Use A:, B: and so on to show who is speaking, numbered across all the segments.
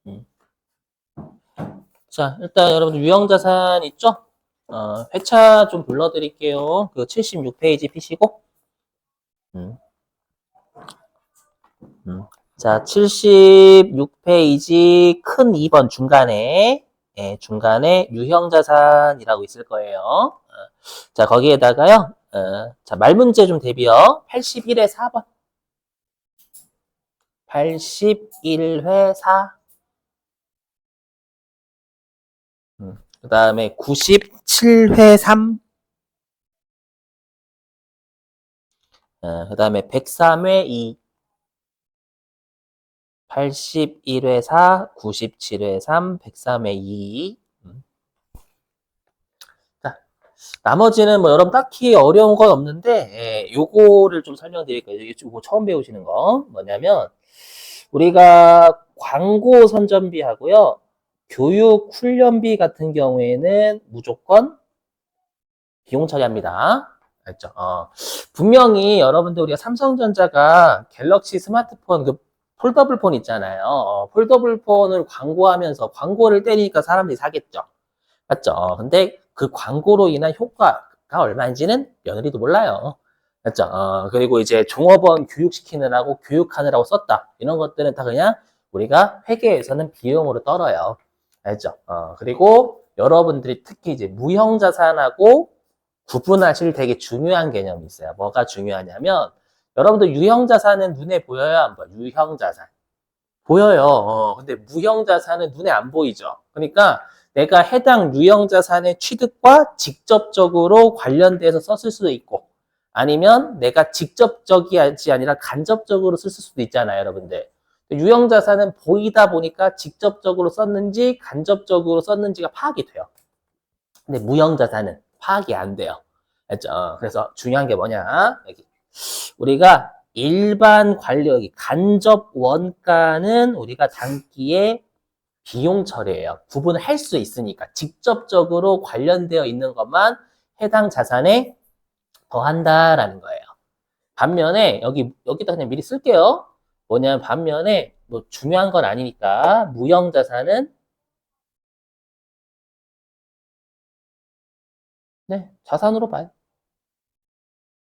A: 음. 자, 일단 여러분들 유형자산 있죠? 회차 좀 불러드릴게요. 그 76페이지 피시고. 음. 자, 76페이지 큰 2번 중간에, 예, 중간에 유형자산이라고 있을 거예요. 자, 거기에다가요, 자, 말문제 좀 대비요. 81회 4번. 81회 4. 그 다음에 97회 3. 그 다음에 103회 2. 81회 4, 97회 3, 103회 2. 자, 나머지는 뭐 여러분 딱히 어려운 건 없는데, 예, 요거를 좀 설명드릴 거예요. 이거 처음 배우시는 거. 뭐냐면, 우리가 광고 선전비 하고요. 교육 훈련비 같은 경우에는 무조건 비용 처리합니다. 알죠? 분명히 여러분들 우리가 삼성전자가 갤럭시 스마트폰 그 폴더블 폰 있잖아요. 폴더블 폰을 광고하면서 광고를 때리니까 사람들이 사겠죠. 맞죠? 근데 그 광고로 인한 효과가 얼마인지는 며느리도 몰라요. 맞죠? 그리고 이제 종업원 교육시키느라고 교육하느라고 썼다. 이런 것들은 다 그냥 우리가 회계에서는 비용으로 떨어요. 알죠? 그리고 여러분들이 특히 이제 무형자산하고 구분하실 되게 중요한 개념이 있어요. 뭐가 중요하냐면 여러분들 유형자산은 눈에 보여요? 안 보여요? 유형자산. 보여요. 근데 무형자산은 눈에 안 보이죠. 그러니까 내가 해당 유형자산의 취득과 직접적으로 관련돼서 썼을 수도 있고 아니면 내가 직접적이지 아니라 간접적으로 썼을 수도 있잖아요, 여러분들. 유형자산은 보이다 보니까 직접적으로 썼는지 간접적으로 썼는지가 파악이 돼요. 근데 무형자산은 파악이 안 돼요. 알죠? 그래서 중요한 게 뭐냐? 여기. 우리가 일반 관리비, 간접 원가는 우리가 단기에 비용 처리예요. 구분을 할 수 있으니까. 직접적으로 관련되어 있는 것만 해당 자산에 더한다라는 거예요. 반면에, 여기다 그냥 미리 쓸게요. 뭐냐면, 반면에, 뭐 중요한 건 아니니까, 무형자산은 네, 자산으로 봐요.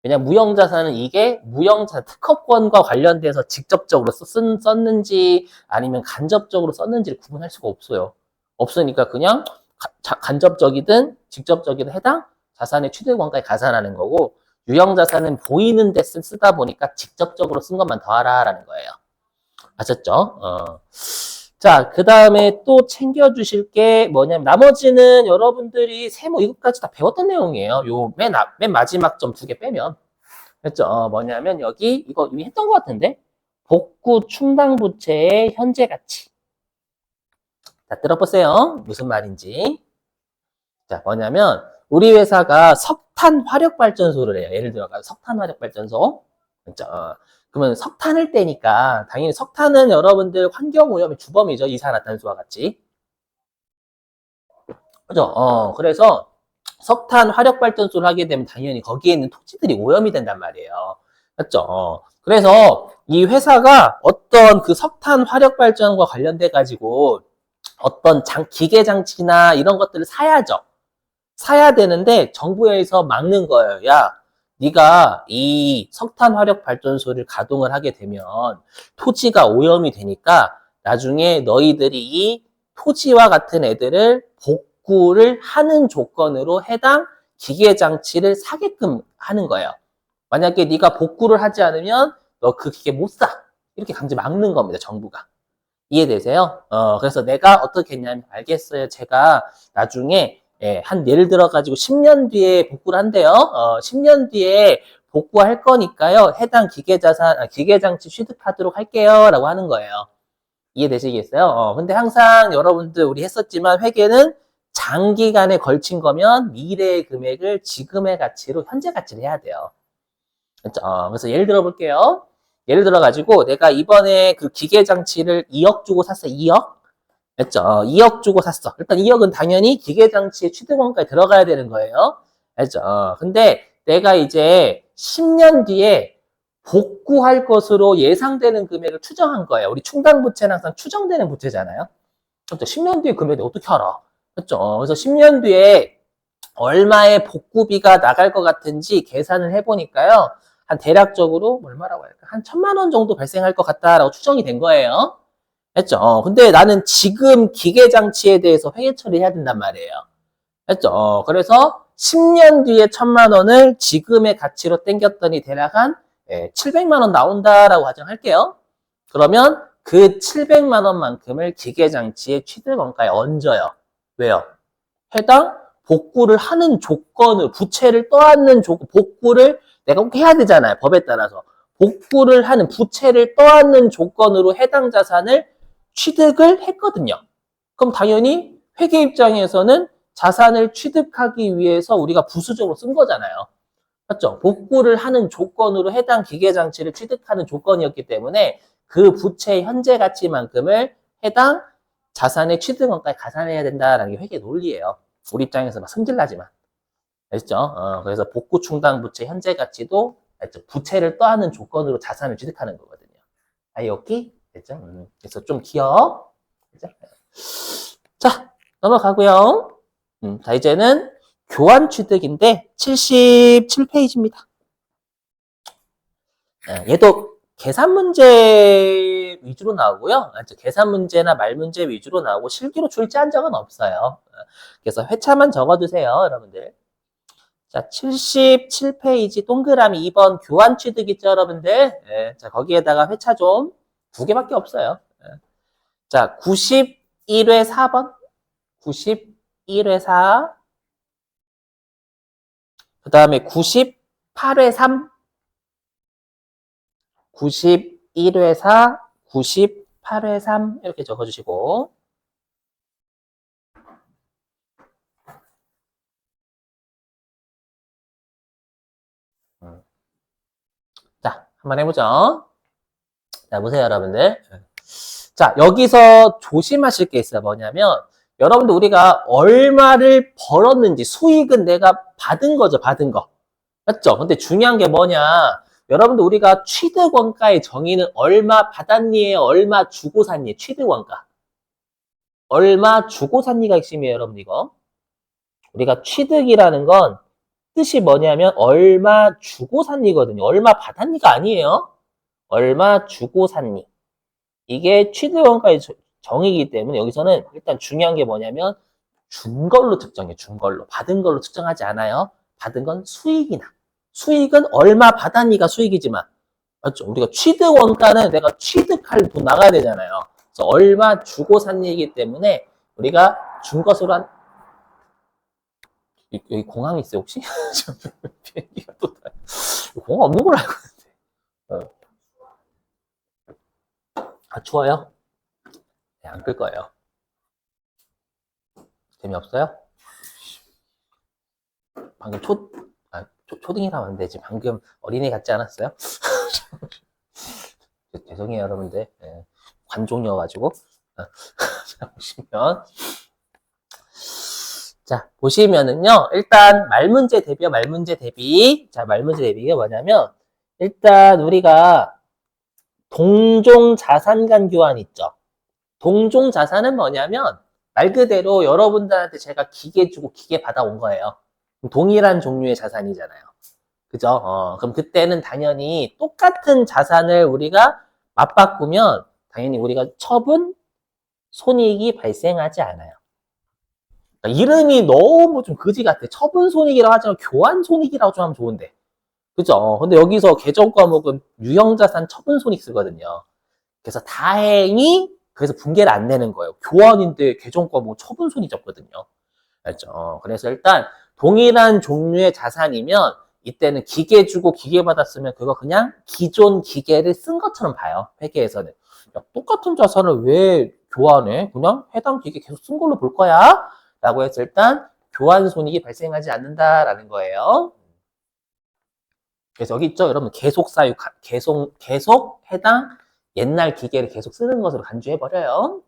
A: 왜냐면 무형자산은 이게 무형자산 특허권과 관련돼서 직접적으로 썼는지 아니면 간접적으로 썼는지를 구분할 수가 없어요. 없으니까 그냥 간접적이든 직접적이든 해당 자산의 취득원가에 가산하는 거고 유형자산은 보이는 데 쓰다 보니까 직접적으로 쓴 것만 더하라라는 거예요. 아셨죠? 자, 그 다음에 또 챙겨주실 게 뭐냐면, 나머지는 여러분들이 세모 이것까지 다 배웠던 내용이에요. 맨 마지막 점 2개 빼면. 그렇죠? 뭐냐면, 여기, 이거 이미 했던 것 같은데? 복구 충당 부채의 현재 가치. 자, 들어보세요. 무슨 말인지. 자, 뭐냐면, 우리 회사가 석탄 화력 발전소를 해요. 예를 들어, 석탄 화력 발전소. 그렇죠? 그러면 석탄을 떼니까 당연히 석탄은 여러분들 환경오염의 주범이죠. 이산화탄소와 같이. 그죠? 그래서 석탄 화력발전소를 하게 되면 당연히 거기에 있는 토지들이 오염이 된단 말이에요. 맞죠? 그래서 이 회사가 어떤 그 석탄 화력발전과 관련돼 가지고 어떤 기계 장치나 이런 것들을 사야죠. 사야 되는데 정부에서 막는 거예요. 야, 네가 이 석탄 화력 발전소를 가동을 하게 되면 토지가 오염이 되니까 나중에 너희들이 이 토지와 같은 애들을 복구를 하는 조건으로 해당 기계 장치를 사게끔 하는 거예요. 만약에 네가 복구를 하지 않으면 너 그 기계 못 사. 이렇게 강제 막는 겁니다, 정부가. 이해되세요? 그래서 내가 어떻게 했냐면, 알겠어요. 제가 나중에, 예를 들어가지고 10년 뒤에 복구를 한대요. 10년 뒤에 복구할 거니까요. 해당 기계장치 취득하도록 할게요. 라고 하는 거예요. 이해되시겠어요? 근데 항상 여러분들 우리 했었지만 회계는 장기간에 걸친 거면 미래의 금액을 지금의 가치로 현재 가치를 해야 돼요. 그렇죠? 그래서 예를 들어 볼게요. 예를 들어 가지고 내가 이번에 그 기계 장치를 2억 주고 샀어. 2억. 했죠? 2억 주고 샀어. 일단 2억은 당연히 기계 장치의 취득원가에 들어가야 되는 거예요. 알죠? 근데 내가 이제 10년 뒤에 복구할 것으로 예상되는 금액을 추정한 거예요. 우리 충당부채는 항상 추정되는 부채잖아요. 그렇죠? 10년 뒤에 금액이 어떻게 알아? 그렇죠? 그래서 10년 뒤에 얼마의 복구비가 나갈 것 같은지 계산을 해보니까요. 한 대략적으로 얼마라고 할까? 한 1,000만 원 정도 발생할 것 같다라고 추정이 된 거예요. 했죠? 근데 나는 지금 기계장치에 대해서 회계 처리해야 된단 말이에요. 했죠? 그래서 10년 뒤에 1,000만 원을 지금의 가치로 땡겼더니 대략 한 700만 원 나온다라고 가정할게요. 그러면 그 700만 원만큼을 기계장치의 취득원가에 얹어요. 왜요? 해당 복구를 하는 조건을, 부채를 떠안는 조건, 복구를 내가 꼭 해야 되잖아요. 법에 따라서. 복구를 하는, 부채를 떠안는 조건으로 해당 자산을 취득을 했거든요. 그럼 당연히 회계 입장에서는 자산을 취득하기 위해서 우리가 부수적으로 쓴 거잖아요. 맞죠? 복구를 하는 조건으로 해당 기계장치를 취득하는 조건이었기 때문에 그 부채의 현재 가치만큼을 해당 자산의 취득원가에 가산해야 된다라는 게 회계 논리예요. 우리 입장에서 막 성질나지만. 알죠? 그래서 복구 충당 부채 현재 가치도 부채를 떠안는 조건으로 자산을 취득하는 거거든요. 아이오키? 됐죠? 그래서 좀 귀여워. 그죠? 자, 넘어가고요. 자, 이제는 교환 취득인데 77페이지입니다. 얘도 계산 문제 위주로 나오고요. 계산 문제나 말 문제 위주로 나오고 실기로 출제한 적은 없어요. 그래서 회차만 적어두세요, 여러분들. 자, 77페이지 동그라미 2번 교환 취득 있죠, 여러분들? 자, 거기에다가 회차 좀 2개밖에 없어요. 자, 91회 4번. 91회 4. 그 다음에 98회 3. 91회 4, 98회 3 이렇게 적어주시고 자, 한번 해보죠. 자, 보세요, 여러분들. 자, 여기서 조심하실 게 있어요. 뭐냐면 여러분들 우리가 얼마를 벌었는지 수익은 내가 받은 거죠. 받은 거. 맞죠? 근데 중요한 게 뭐냐? 여러분들 우리가 취득원가의 정의는 얼마 받았니에 얼마 주고 샀니? 취득원가. 얼마 주고 샀니가 핵심이에요, 여러분 이거. 우리가 취득이라는 건 뜻이 뭐냐면 얼마 주고 샀니거든요. 얼마 받았니가 아니에요. 얼마 주고 샀니. 이게 취득원가의 정의이기 때문에 여기서는 일단 중요한 게 뭐냐면 준 걸로 측정해. 준 걸로. 받은 걸로 측정하지 않아요. 받은 건 수익이나. 수익은 얼마 받았니가 수익이지만 맞죠? 우리가 취득원가는 내가 취득할 돈 나가야 되잖아요. 그래서 얼마 주고 샀니이기 때문에 우리가 준 것으로 한 여기 공항이 있어요, 혹시? 비행기가 또 공항 없는 걸로 알고 있는데. 추워요? 네, 안 끌 거예요. 재미없어요? 방금 초딩이라고 하는데 지금 방금 어린애 같지 않았어요? 죄송해요, 여러분들. 네, 관종이어가지고. 자, 보시면. 자, 보시면은요, 일단 말문제 대비요, 말문제 대비. 자, 말문제 대비가 뭐냐면, 일단 우리가 동종 자산 간 교환 있죠. 동종 자산은 뭐냐면, 말 그대로 여러분들한테 제가 기계 주고 기계 받아온 거예요. 동일한 종류의 자산이잖아요. 그죠? 그럼 그때는 당연히 똑같은 자산을 우리가 맞바꾸면, 당연히 우리가 처분, 손익이 발생하지 않아요. 이름이 너무 좀 그지 같아. 처분 손익이라고 하지만 교환 손익이라고 좀 하면 좋은데. 그죠? 근데 여기서 개정 과목은 유형자산 처분 손익 쓰거든요. 그래서 다행히 그래서 분개를 안 내는 거예요. 교환인데 개정 과목 처분 손익 잡거든요. 알죠? 그래서 일단 동일한 종류의 자산이면 이때는 기계 주고 기계 받았으면 그거 그냥 기존 기계를 쓴 것처럼 봐요. 회계에서는. 야, 똑같은 자산을 왜 교환해? 그냥 해당 기계 계속 쓴 걸로 볼 거야? 라고 해서 일단 교환 손익이 발생하지 않는다라는 거예요. 그래서 여기 있죠, 여러분 계속 사유, 계속 해당 옛날 기계를 계속 쓰는 것으로 간주해 버려요.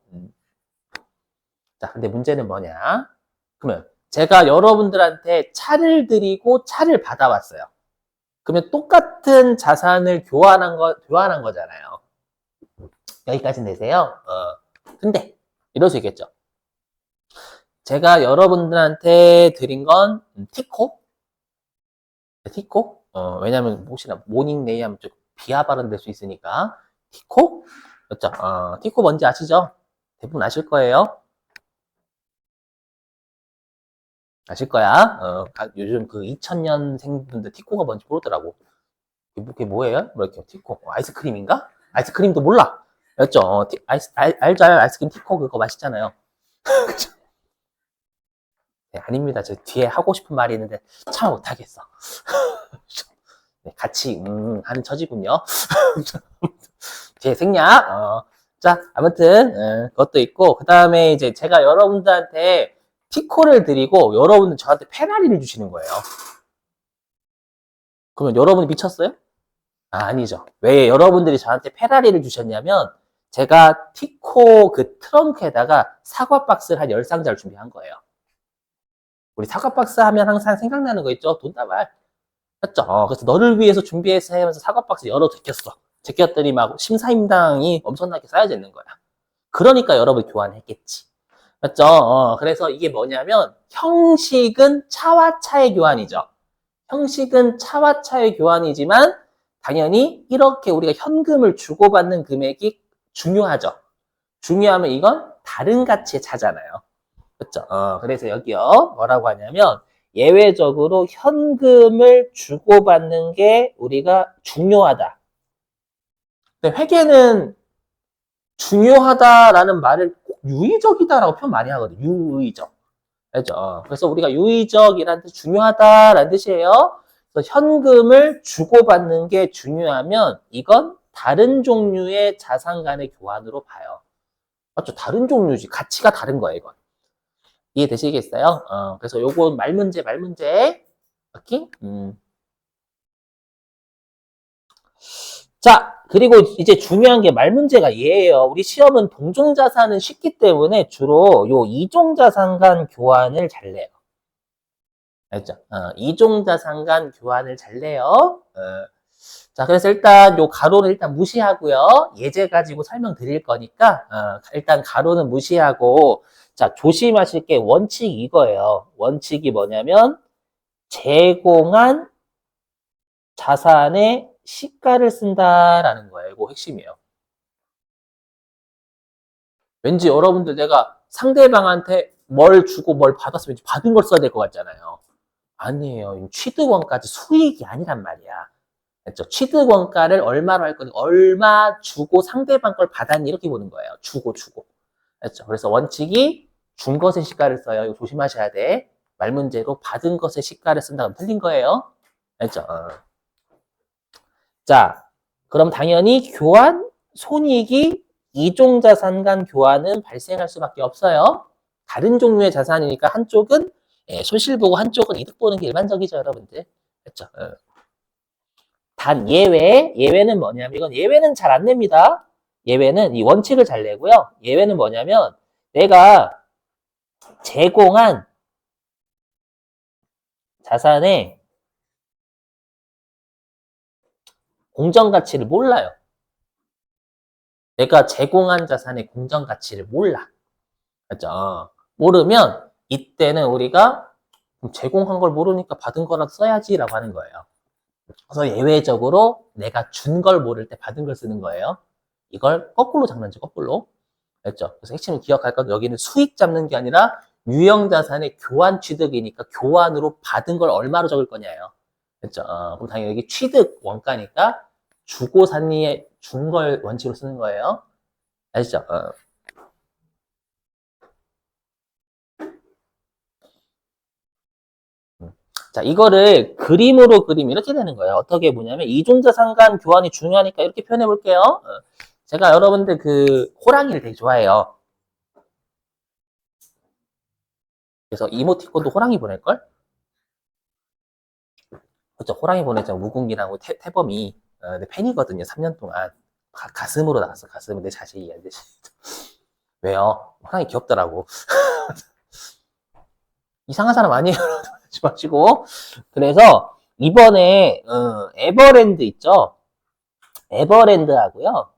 A: 자, 근데 문제는 뭐냐? 그러면 제가 여러분들한테 차를 드리고 차를 받아왔어요. 그러면 똑같은 자산을 교환한 거잖아요. 여기까지 내세요. 근데 이럴 수 있겠죠. 제가 여러분들한테 드린 건 티코? 티코? 왜냐면 혹시나 모닝네이 하면 좀 비하 발언 될 수 있으니까. 티코? 그렇죠. 티코 뭔지 아시죠? 대부분 아실 거예요. 아실 거야. 요즘 그 2000년생 분들 티코가 뭔지 모르더라고. 그게 뭐예요? 뭐 이렇게 티코. 아이스크림인가? 아이스크림도 몰라. 였죠? 알죠? 아이스크림 티코 그거 맛있잖아요. 그죠? 네, 아닙니다. 저 뒤에 하고 싶은 말이 있는데 참 못하겠어. 네, 같이 하는 처지군요. 제 생략. 자, 아무튼 그것도 있고 그 다음에 이제 제가 여러분들한테 티코를 드리고 여러분들 저한테 페나리를 주시는 거예요. 그러면 여러분이 미쳤어요? 아니죠. 왜 여러분들이 저한테 페라리를 주셨냐면 제가 티코 그 트렁크에다가 사과 박스를 한 10상자를 준비한 거예요. 우리 사과 박스 하면 항상 생각나는 거 있죠? 돈다발. 맞죠? 그래서 너를 위해서 준비해서 하면서 사과 박스 열어 제꼈어. 제꼈더니 막 심사임당이 엄청나게 쌓여져 있는 거야. 그러니까 여러분이 교환했겠지. 맞죠? 그래서 이게 뭐냐면 형식은 차와 차의 교환이죠. 형식은 차와 차의 교환이지만 당연히 이렇게 우리가 현금을 주고받는 금액이 중요하죠. 중요하면 이건 다른 가치의 차잖아요. 그렇죠? 그래서 여기요. 뭐라고 하냐면 예외적으로 현금을 주고받는 게 우리가 중요하다. 근데 회계는 중요하다라는 말을 꼭 유의적이다라고 표현 많이 하거든요. 유의적. 알죠? 그래서 우리가 유의적이라는 뜻, 중요하다라는 뜻이에요. 그래서 현금을 주고받는 게 중요하면 이건 다른 종류의 자산 간의 교환으로 봐요. 맞죠? 다른 종류지. 가치가 다른 거예요, 이건. 이해되시겠어요? 그래서 요건 말문제. 오케이? 자, 그리고 이제 중요한 게 말문제가 얘예요. 우리 시험은 동종자산은 쉽기 때문에 주로 요 이종자산 간 교환을 잘 내요. 알죠? 이종자산 간 교환을 잘 내요. 자, 그래서 일단 요 가로는 일단 무시하고요. 예제 가지고 설명드릴 거니까 일단 가로는 무시하고 자, 조심하실 게 원칙 이거예요. 원칙이 뭐냐면 제공한 자산의 시가를 쓴다라는 거예요. 이거 핵심이에요. 왠지 여러분들 내가 상대방한테 뭘 주고 뭘 받았으면 받은 걸 써야 될 것 같잖아요. 아니에요. 취득원까지 수익이 아니란 말이야. 그렇죠? 취득원가를 얼마로 할 거니 얼마 주고 상대방 걸 받았니 이렇게 보는 거예요. 주고. 그렇죠? 그래서 원칙이 준 것의 시가를 써요. 이거 조심하셔야 돼. 말문제로 받은 것의 시가를 쓴다면 틀린 거예요. 알죠? 자, 그럼 당연히 교환 손익이 이종자산 간 교환은 발생할 수밖에 없어요. 다른 종류의 자산이니까 한쪽은 손실 보고 한쪽은 이득 보는 게 일반적이죠, 여러분들. 그렇죠? 단 예외는 뭐냐면 이건 예외는 잘 안 냅니다. 예외는 이 원칙을 잘 내고요. 예외는 뭐냐면 내가 제공한 자산의 공정 가치를 몰라요. 내가 제공한 자산의 공정 가치를 몰라. 그죠? 모르면 이때는 우리가 제공한 걸 모르니까 받은 거라도 써야지라고 하는 거예요. 그래서 예외적으로 내가 준 걸 모를 때 받은 걸 쓰는 거예요. 이걸 거꾸로 장난쳐, 거꾸로. 그렇죠? 그래서 핵심을 기억할 건 여기는 수익 잡는 게 아니라 유형자산의 교환 취득이니까 교환으로 받은 걸 얼마로 적을 거냐예요. 그렇죠? 그럼 당연히 여기 취득 원가니까 주고 산리에 준 걸 원칙으로 쓰는 거예요. 아시죠? 자, 이거를 그림으로 그리면 이렇게 되는 거예요. 어떻게 보냐면 이종자산 간 교환이 중요하니까 이렇게 표현해 볼게요. 제가 여러분들 그 호랑이를 되게 좋아해요. 그래서 이모티콘도 호랑이 보낼걸? 그렇죠. 호랑이 보냈잖아. 무궁이랑 태범이 내 팬이거든요. 3년 동안. 가슴으로 나왔어. 가슴은 내 자식이 안 되지. 왜요? 호랑이 귀엽더라고. 이상한 사람 아니에요. 하지 마시고. 그래서 이번에 에버랜드 있죠? 에버랜드하고요.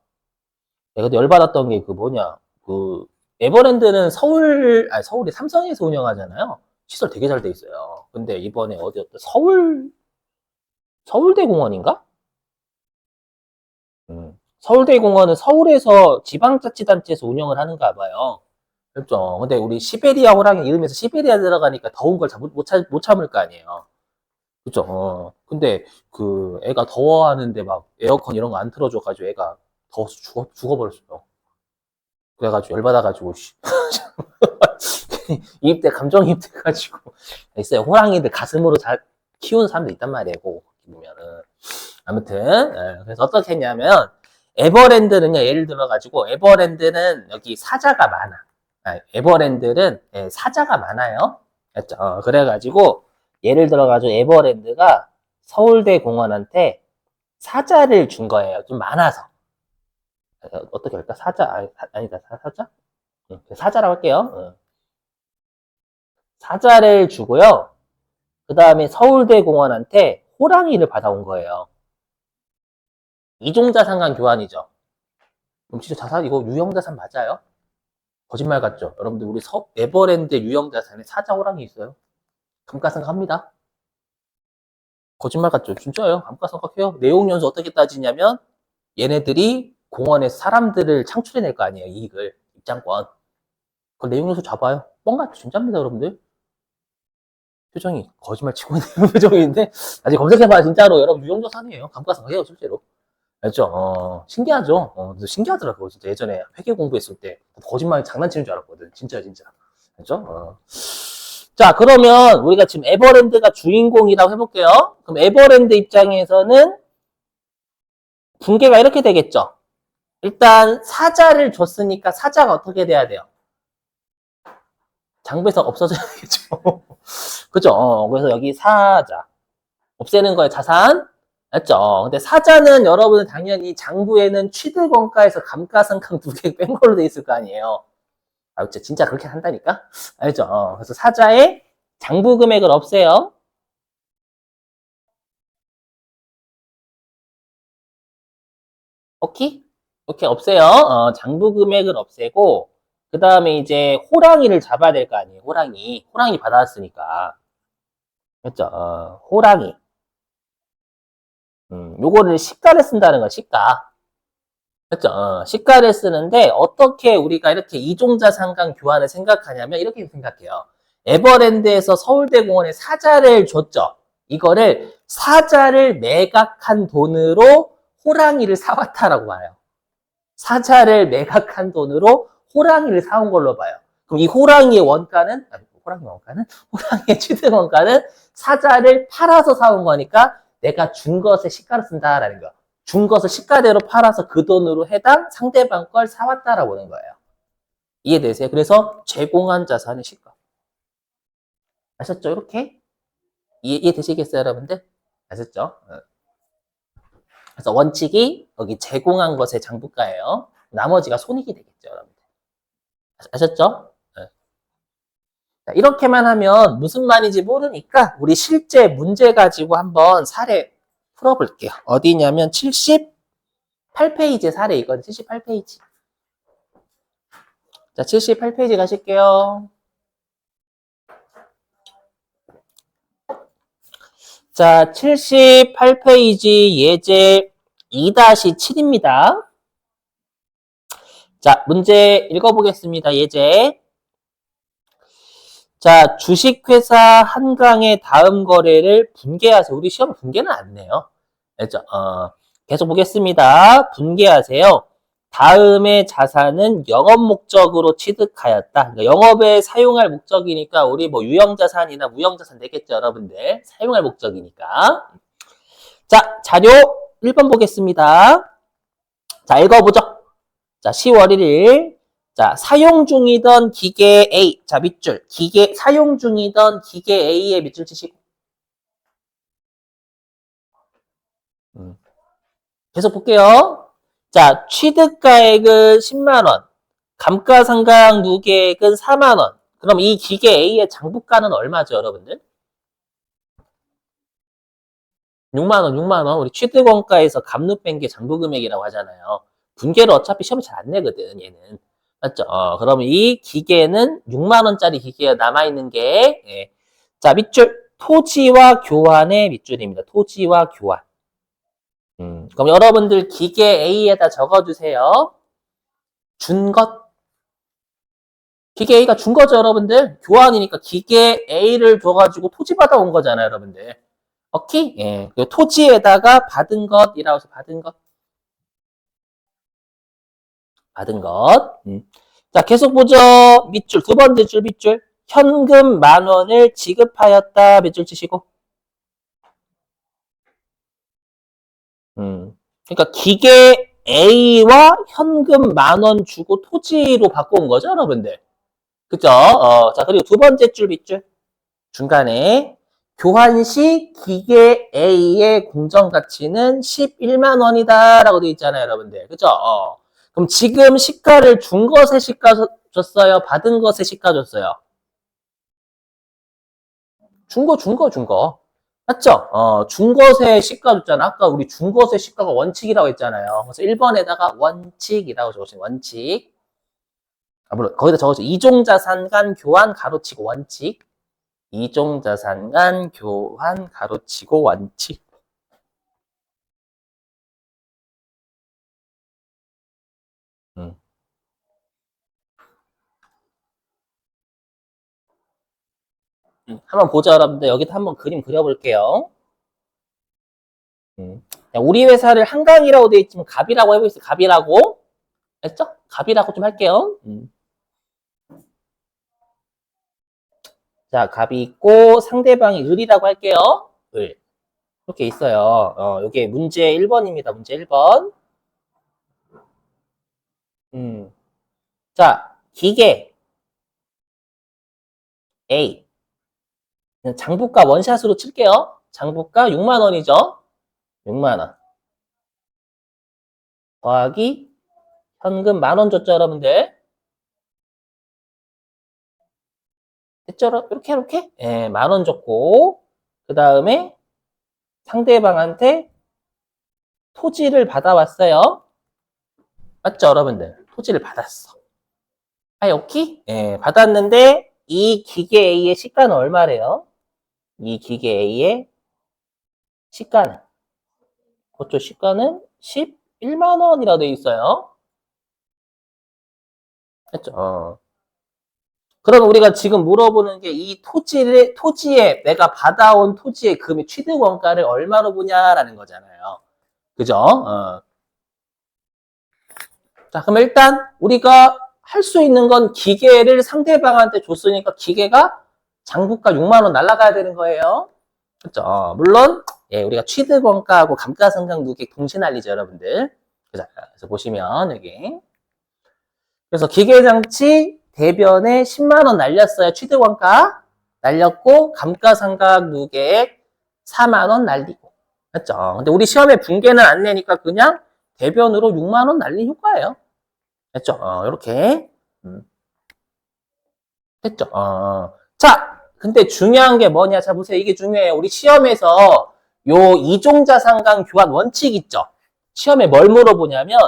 A: 내가 열받았던 게 그 뭐냐, 그 에버랜드는 서울이 삼성에서 운영하잖아요. 시설 되게 잘 돼 있어요. 근데 이번에 어디였다? 서울대공원인가? 서울대공원은 서울에서 지방자치단체에서 운영을 하는가 봐요. 그렇죠. 근데 우리 시베리아 호랑이 이름에서 시베리아 들어가니까 더운 걸 못 참을 거 아니에요. 그죠? 근데 그 애가 더워하는데 막 에어컨 이런 거 안 틀어줘가지고 애가 더워서 죽어버렸어요. 그래가지고 열받아가지고 이입돼 감정이입돼가지고 있어요. 호랑이들 가슴으로 잘 키우는 사람도 있단 말이에요. 보면은 아무튼 그래서 어떻게 했냐면 에버랜드는요. 예를 들어가지고 에버랜드는 여기 사자가 많아. 에버랜드는 사자가 많아요. 그렇죠? 그래가지고 예를 들어가지고 에버랜드가 서울대 공원한테 사자를 준 거예요. 좀 많아서. 어떻게 할까? 아니다. 사자? 사자라고 할게요. 사자를 주고요. 그 다음에 서울대 공원한테 호랑이를 받아온 거예요. 이종자산 간 교환이죠. 그럼 진짜 이거 유형자산 맞아요? 거짓말 같죠? 여러분들, 우리 에버랜드 유형자산에 사자, 호랑이 있어요. 감가상각합니다. 거짓말 같죠? 진짜예요. 감가상각해요. 내용연수 어떻게 따지냐면, 얘네들이 공원에서 사람들을 창출해낼 거 아니에요. 이익을. 입장권. 그 내용연수 잡아요. 뻥 같죠? 진짜입니다, 여러분들. 표정이 거짓말 치고 있는 표정인데, 나중에 검색해봐요. 진짜로. 여러분, 유형자산이에요. 감가상각해요, 실제로. 알죠? 신기하죠? 신기하더라고요. 진짜 예전에 회계 공부했을 때 거짓말 장난치는 줄 알았거든. 진짜. 알죠? 자, 그러면 우리가 지금 에버랜드가 주인공이라고 해볼게요. 그럼 에버랜드 입장에서는 분계가 이렇게 되겠죠? 일단 사자를 줬으니까 사자가 어떻게 돼야 돼요? 장부에서 없어져야 되겠죠? 그죠? 그래서 여기 사자. 없애는 거에 자산. 맞죠? 근데 사자는 여러분은 당연히 장부에는 취득원가에서 감가상각 두 개 뺀 걸로 돼 있을 거 아니에요. 진짜 그렇게 한다니까? 알죠? 그래서 사자의 장부 금액을 없애요. 오케이? 오케이, 없애요. 장부 금액을 없애고, 그 다음에 이제 호랑이를 잡아야 될 거 아니에요. 호랑이 받아왔으니까. 그렇죠? 호랑이. 요거를 시가를 쓴다는 거야, 시가. 그렇죠? 시가를 쓰는데 어떻게 우리가 이렇게 이종자산간 교환을 생각하냐면 이렇게 생각해요. 에버랜드에서 서울대공원에 사자를 줬죠. 이거를 사자를 매각한 돈으로 호랑이를 사왔다라고 봐요. 사자를 매각한 돈으로 호랑이를 사온 걸로 봐요. 그럼 이 호랑이의 호랑이의 취득 원가는 사자를 팔아서 사온 거니까 내가 준 것에 시가를 쓴다라는 거. 준 것을 시가대로 팔아서 그 돈으로 해당 상대방 걸 사왔다라고 보는 거예요. 이해되세요? 그래서 제공한 자산의 시가. 아셨죠? 이렇게? 이해되시겠어요, 여러분들? 아셨죠? 그래서 원칙이 여기 제공한 것의 장부가예요. 나머지가 손익이 되겠죠, 여러분들. 아셨죠? 자, 이렇게만 하면 무슨 말인지 모르니까 우리 실제 문제 가지고 한번 사례 풀어볼게요. 어디냐면 78페이지 사례 이건 78페이지. 자, 78페이지 가실게요. 자, 78페이지 예제 2-7입니다. 자, 문제 읽어보겠습니다. 예제. 자, 주식회사 한강의 다음 거래를 분개하세요. 우리 시험 분개는 안 내요. 알죠? 계속 보겠습니다. 분개하세요. 다음의 자산은 영업 목적으로 취득하였다. 그러니까 영업에 사용할 목적이니까 우리 뭐 유형자산이나 무형자산 되겠죠, 여러분들. 사용할 목적이니까. 자, 자료 1번 보겠습니다. 자, 읽어보죠. 자, 10월 1일. 자, 사용 중이던 기계 A. 자, 밑줄. 사용 중이던 기계 A의 밑줄 치시고. 계속 볼게요. 자, 취득가액은 10만원. 감가상각 누계액은 4만원. 그럼 이 기계 A의 장부가는 얼마죠, 여러분들? 6만 원, 6만 원. 우리 취득원가에서 갑루 뺀 게 장부금액이라고 하잖아요. 분개를 어차피 시험에 잘 안 내거든, 얘는. 맞죠? 그러면 이 기계는 6만 원짜리 기계가 남아있는 게, 예. 자, 밑줄. 토지와 교환의 밑줄입니다. 토지와 교환. 그럼 여러분들 기계 A에다 적어주세요. 준 것. 기계 A가 준 거죠, 여러분들. 교환이니까 기계 A를 줘가지고 토지 받아온 거잖아요, 여러분들. 오케이? 예. 그 토지에다가 받은 것이라고 해서 받은 것. 받은 것. 자, 계속 보죠. 밑줄. 두 번째 줄 밑줄. 현금 10,000원을 지급하였다. 밑줄 치시고. 그러니까 기계 A와 현금 10,000원 주고 토지로 바꿔온 거죠, 여러분들. 그죠? 자, 그리고 두 번째 줄 밑줄. 중간에 교환 시 기계 A의 공정가치는 11만 원이다라고 되어 있잖아요, 여러분들. 그죠? 그럼 지금 시가를 준 것에 시가 줬어요? 받은 것에 시가 줬어요? 준 거. 맞죠? 준 것에 시가 줬잖아. 아까 우리 준 것의 시가가 원칙이라고 했잖아요. 그래서 1번에다가 원칙이라고 적으시면 원칙. 물론 거기다 적어줘. 이종자산 간 교환 가로치고 원칙. 이종자산 간 교환 가로치고 원칙. 한번 보자, 여러분들. 여기도 한번 그림 그려볼게요. 우리 회사를 한강이라고 되어 있지만 갑이라고 해보겠습니다. 갑이라고. 알죠? 갑이라고 좀 할게요. 자, 갑이 있고 상대방이 을이라고 할게요. 을. 이렇게 있어요. 이게 문제 1번입니다. 문제 1번. 자, 기계 A. 장부가 원샷으로 칠게요. 장부가 6만 원이죠. 6만 원. 더하기 현금 10,000원 줬죠, 여러분들. 됐죠? 이렇게? 예, 10,000원 줬고, 그 다음에 상대방한테 토지를 받아왔어요. 맞죠, 여러분들? 토지를 받았어. 오케이? 예, 받았는데, 이 기계 A의 시가는 얼마래요? 이 기계 A의 시가는, 그쪽 시가는 11만 원이라고 되어 있어요. 했죠? 그럼 우리가 지금 물어보는 게 이 토지에 내가 받아온 토지의 금액 취득 원가를 얼마로 보냐라는 거잖아요. 그죠? 자, 그럼 일단 우리가 할 수 있는 건 기계를 상대방한테 줬으니까 기계가 장부가 6만 원 날라가야 되는 거예요. 그죠? 물론 예, 우리가 취득 원가하고 감가상각 누계 동시 날리죠, 여러분들. 그래서 보시면 여기 그래서 기계장치 대변에 10만 원 날렸어요. 취득원가 날렸고 감가상각 누계액 4만 원 날리고. 맞죠? 근데 우리 시험에 분계는 안 내니까 그냥 대변으로 6만 원 날린 효과예요. 됐죠? 이렇게. 됐죠? 자, 근데 중요한 게 뭐냐? 자, 보세요. 이게 중요해요. 우리 시험에서 요 이종자산간 교환 원칙 있죠? 시험에 뭘 물어보냐면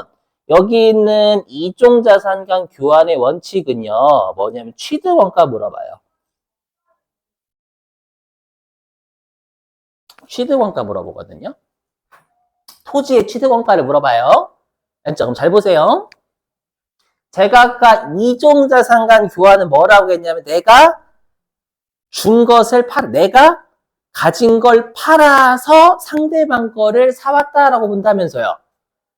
A: 여기 있는 이종자산간 교환의 원칙은요. 뭐냐면 취득원가 물어봐요. 취득원가 물어보거든요. 토지의 취득원가를 물어봐요. 그럼 잘 보세요. 제가 아까 이종자산간 교환은 뭐라고 했냐면 내가 준 것을 내가 가진 걸 팔아서 상대방 거를 사왔다라고 본다면서요.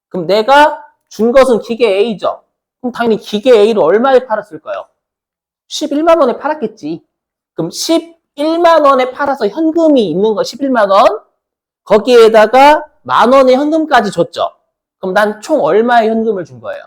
A: 그럼 내가 준 것은 기계 A죠. 그럼 당연히 기계 A를 얼마에 팔았을까요? 11만 원에 팔았겠지. 그럼 11만 원에 팔아서 현금이 있는 거 11만 원. 거기에다가 10,000원의 현금까지 줬죠. 그럼 난 총 얼마의 현금을 준 거예요?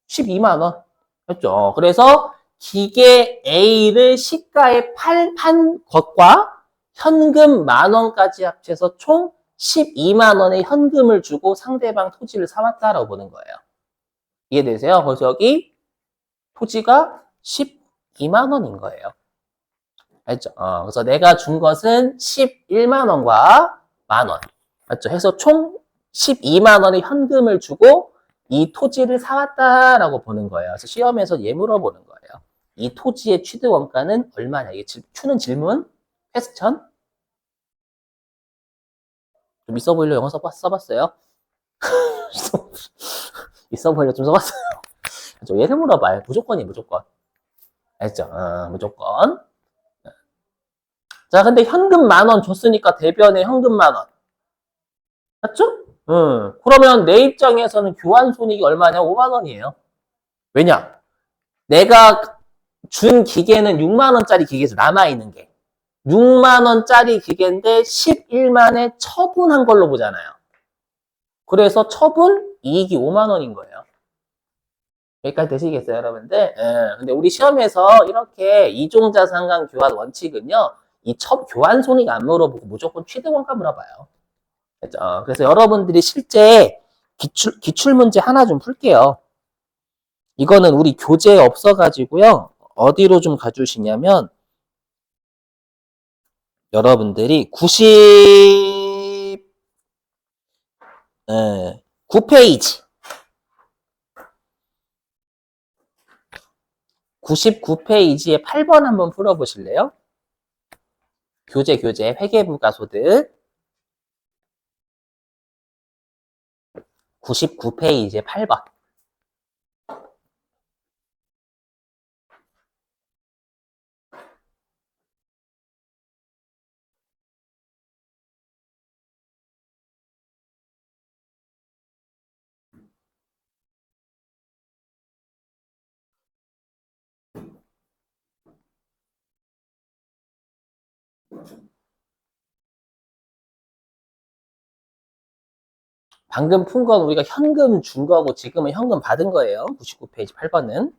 A: 12만 원. 그렇죠? 그래서 기계 A를 시가에 판 것과 현금 10,000원까지 합쳐서 총 12만 원의 현금을 주고 상대방 토지를 사왔다라고 보는 거예요. 이해되세요? 그래서 여기 토지가 12만 원인 거예요. 알죠? 그래서 내가 준 것은 11만 원과 만 원. 맞죠? 해서 총 12만 원의 현금을 주고 이 토지를 사왔다라고 보는 거예요. 그래서 시험에서 얘 물어보는 거예요. 이 토지의 취득 원가는 얼마냐? 이게 Q는 질문? 퀘스천? 좀 있어 보이려 영어 써봤어요? 있어 보이려 좀 써봤어요. 얘를 물어봐요. 무조건이 무조건. 알죠? 무조건. 자, 근데 현금 10,000원 줬으니까 대변에 현금 10,000원. 맞죠? 그러면 내 입장에서는 교환 손익이 얼마냐? 5만 원이에요. 왜냐? 내가 준 기계는 6만 원짜리 기계에서 남아있는 게. 6만 원짜리 기계인데 11만에 처분한 걸로 보잖아요. 그래서 처분 이익이 5만 원인 거예요. 여기까지 되시겠어요, 여러분들? 근데 우리 시험에서 이렇게 이종자 상관 교환 원칙은요, 이 교환 손익 안 물어보고 무조건 취득 원가 물어봐요. 그렇죠? 그래서 여러분들이 실제 기출 문제 하나 좀 풀게요. 이거는 우리 교재에 없어가지고요. 어디로 좀 가주시냐면 여러분들이 9페이지 99페이지에 8번 한번 풀어보실래요? 교재 회계부가소득 99페이지에 8번. 방금 푼 건 우리가 현금 준 거고 지금은 현금 받은 거예요. 99페이지 8번은.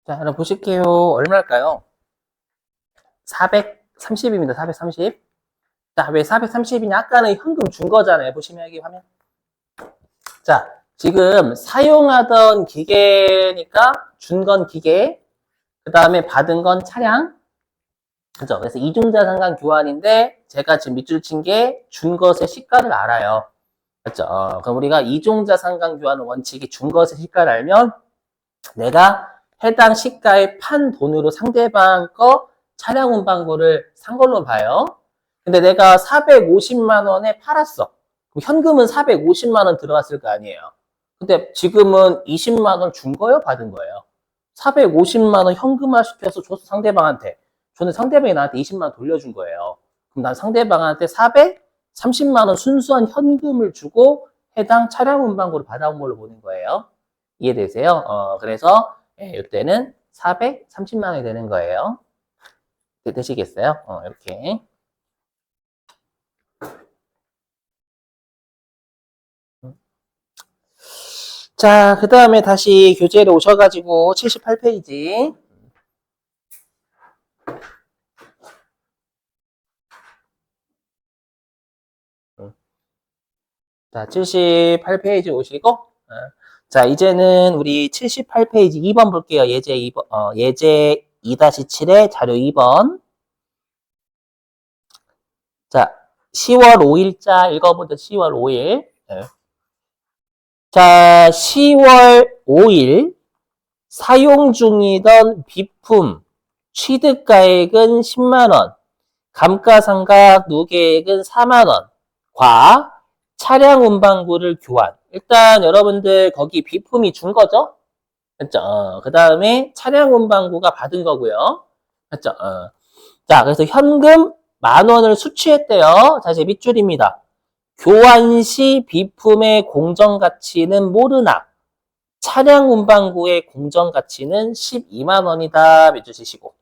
A: 자, 여러분 보실게요. 얼마일까요? 430입니다. 430. 자, 왜 430이냐? 아까는 현금 준 거잖아요. 보시면 여기 화면. 자, 지금 사용하던 기계니까 준 건 기계, 그 다음에 받은 건 차량. 그죠? 그래서 이중자산간 교환인데 제가 지금 밑줄 친 게 준 것의 시가를 알아요. 그죠? 그럼 우리가 이중자산간 교환 원칙이 준 것의 시가를 알면 내가 해당 시가에 판 돈으로 상대방 거 차량 운반고를 산 걸로 봐요. 근데 내가 450만 원에 팔았어. 그럼 현금은 450만 원 들어갔을 거 아니에요. 근데 지금은 20만 원 준 거예요? 받은 거예요? 450만 원 현금화 시켜서 줬어, 상대방한테. 저는 상대방이 나한테 20만 원 돌려준 거예요. 그럼 난 상대방한테 430만 원 순수한 현금을 주고 해당 차량 운반고를 받아온 걸로 보는 거예요. 이해되세요? 그래서 이때는 430만 원이 되는 거예요. 되시겠어요? 이렇게. 자, 그 다음에 다시 교재로 오셔가지고 78페이지. 자, 78페이지 오시고, 자, 이제는 우리 78페이지 2번 볼게요. 예제 2번, 예제 2-7의 자료 2번. 자, 10월 5일자 읽어보죠. 10월 5일. 자, 10월 5일 사용 중이던 비품 취득가액은 10만원, 감가상각 누계액은 4만원, 과 차량 운반구를 교환. 일단 여러분들 거기 비품이 준 거죠? 맞죠? 그 다음에 차량 운반구가 받은 거고요. 맞죠? 자, 그래서 현금 10,000원을 수취했대요. 자, 이제 밑줄입니다. 교환 시 비품의 공정가치는 모르나 차량 운반구의 공정가치는 12만 원이다. 밑줄 치시고.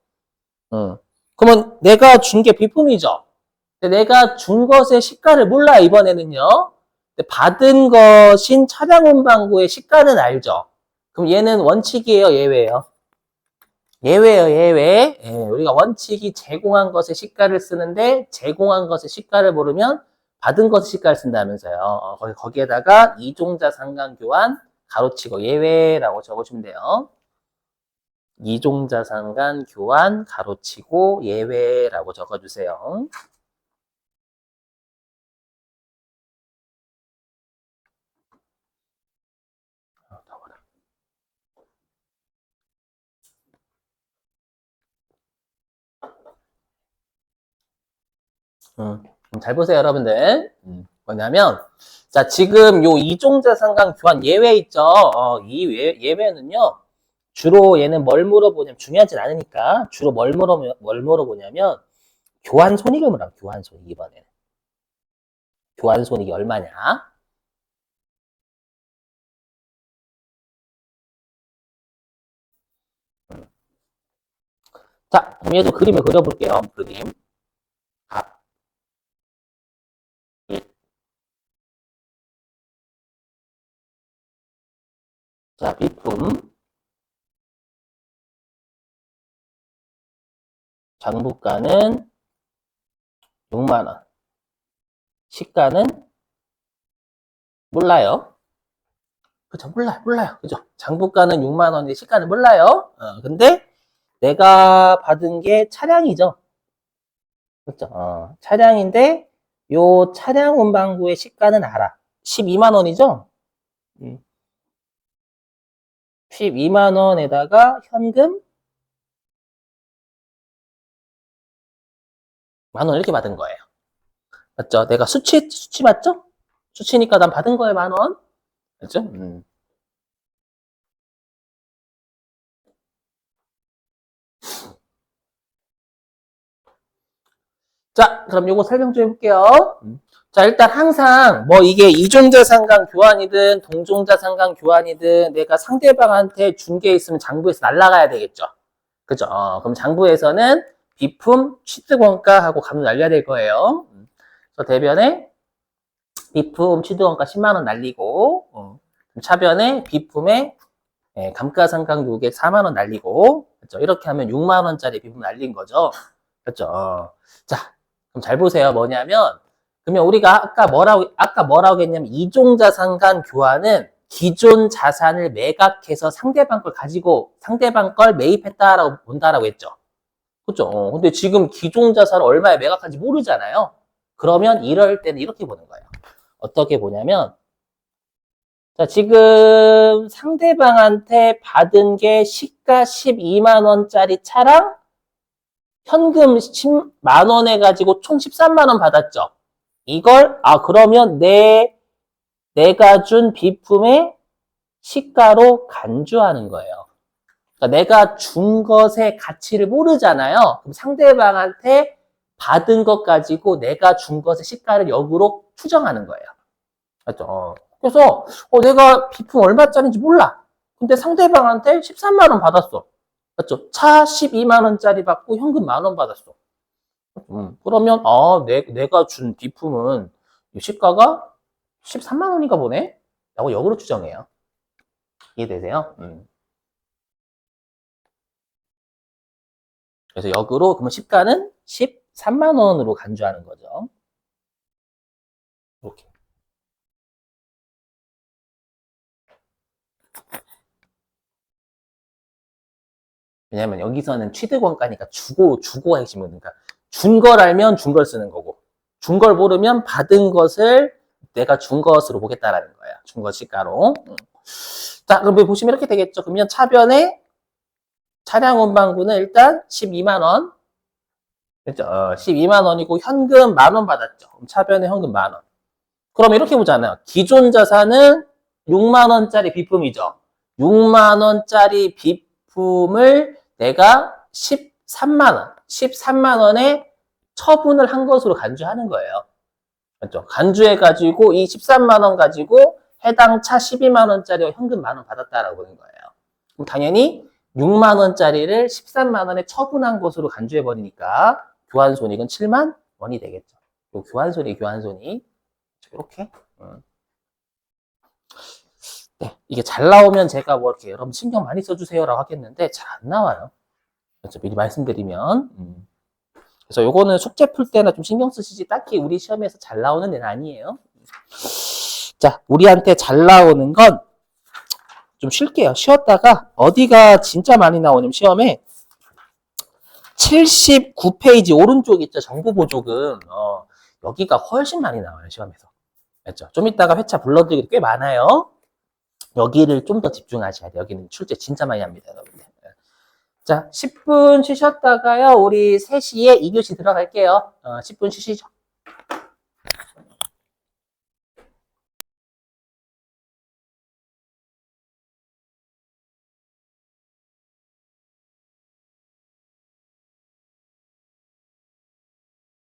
A: 그러면 내가 준 게 비품이죠. 근데 내가 준 것의 시가를 몰라, 이번에는요. 근데 받은 것인 차량 운반구의 시가는 알죠. 그럼 얘는 원칙이에요, 예외예요? 예외예요, 예외. 예, 우리가 원칙이 제공한 것의 시가를 쓰는데 제공한 것의 시가를 모르면 받은 것의 시가를 쓴다면서요. 거기에다가 이종자 상간 교환 가로치고 예외라고 적으시면 돼요. 이종자 상간 교환 가로치고 예외라고 적어주세요. 잘 보세요, 여러분들. 뭐냐면, 자, 지금 요 이종자산간 교환 예외 있죠? 이 예외는요, 주로 얘는 뭘 물어보냐면, 중요하진 않으니까, 주로 뭘 물어보냐면, 교환 손익을 하고, 교환 손익, 이번에는. 교환 손익이 얼마냐? 자, 그럼 얘도 그림을 그려볼게요, 그림. 자, 비품. 장부가는 6만원. 시가는 몰라요. 그죠? 몰라요. 그죠? 장부가는 6만원인데 시가는 몰라요. 근데 내가 받은 게 차량이죠. 그죠? 차량인데 요 차량 운반구의 시가는 알아. 12만원이죠? 12만원에다가 현금 10,000원 이렇게 받은 거예요. 맞죠? 내가 수치 맞죠? 수치니까 난 받은 거에 10,000원. 맞죠? 자, 그럼 요거 설명 좀 해볼게요. 자, 일단 항상 뭐 이게 이종자산간 교환이든 동종자산간 교환이든 내가 상대방한테 준 게 있으면 장부에서 날라가야 되겠죠. 그죠? 그럼 장부에서는 비품 취득원가하고 값을 날려야 될 거예요. 그래서 대변에 비품 취득원가 10만 원 날리고 차변에 비품의 예, 감가상각 요객 4만 원 날리고, 그렇죠? 이렇게 하면 6만 원짜리 비품 날린 거죠. 그렇죠? 자, 그럼 잘 보세요. 뭐냐면, 그러면 우리가 아까 뭐라고 했냐면, 이종자산 간 교환은 기존 자산을 매각해서 상대방 걸 매입했다라고 본다라고 했죠. 그렇죠? 근데 지금 기존 자산을 얼마에 매각한지 모르잖아요. 그러면 이럴 때는 이렇게 보는 거예요. 어떻게 보냐면, 자, 지금 상대방한테 받은 게 시가 12만 원짜리 차랑 현금 10만 원 해가지고 총 13만 원 받았죠. 그러면 내가 준 비품의 시가로 간주하는 거예요. 그러니까 내가 준 것의 가치를 모르잖아요. 그럼 상대방한테 받은 것 가지고 내가 준 것의 시가를 역으로 추정하는 거예요. 맞죠? 그래서 내가 비품 얼마짜리인지 몰라. 근데 상대방한테 13만 원 받았어. 맞죠? 차 12만 원짜리 받고 현금 만 원 받았어. 그러면 내가 준 비품은 시가가 13만 원인가 보네? 라고 역으로 추정해요. 이해되세요? 그래서 역으로 그러면 시가는 13만 원으로 간주하는 거죠. 이렇게. 왜냐면 여기서는 취득원가니까 주고가 핵심은 그러니까 준 걸 알면 준 걸 쓰는 거고 준 걸 모르면 받은 것을 내가 준 것으로 보겠다라는 거예요. 준 것 시가로. 자, 그럼 보시면 이렇게 되겠죠. 그러면 차변의 차량 운반구는 일단 12만 원. 그렇죠? 12만 원이고 현금 만 원 받았죠. 그럼 차변의 현금 만 원. 그럼 이렇게 보잖아요. 기존 자산은 6만 원짜리 비품이죠. 6만 원짜리 비품을 내가 13만 원에 처분을 한 것으로 간주하는 거예요. 맞죠? 간주해가지고 이 13만 원 가지고 해당 차 12만 원짜리 현금 만 원 받았다라고 보는 거예요. 그럼 당연히 6만 원짜리를 13만 원에 처분한 것으로 간주해버리니까 교환 손익은 7만 원이 되겠죠. 요 교환 손익. 이렇게. 네, 이게 잘 나오면 제가 뭐 이렇게 여러분 신경 많이 써주세요라고 하겠는데 잘 안 나와요. 그렇죠? 미리 말씀드리면. 그래서 요거는 숙제 풀 때나 좀 신경 쓰시지 딱히 우리 시험에서 잘 나오는 애는 아니에요. 자, 우리한테 잘 나오는 건 좀 쉴게요. 쉬었다가 어디가 진짜 많이 나오냐면 시험에 79페이지 오른쪽 있죠. 정보보조금. 여기가 훨씬 많이 나와요. 시험에서. 그렇죠? 좀 이따가 회차 불러드리기 꽤 많아요. 여기를 좀 더 집중하셔야 돼요. 여기는 출제 진짜 많이 합니다. 여러분들. 자, 10분 쉬셨다가요. 우리 3시에 2교시 들어갈게요. 10분 쉬시죠.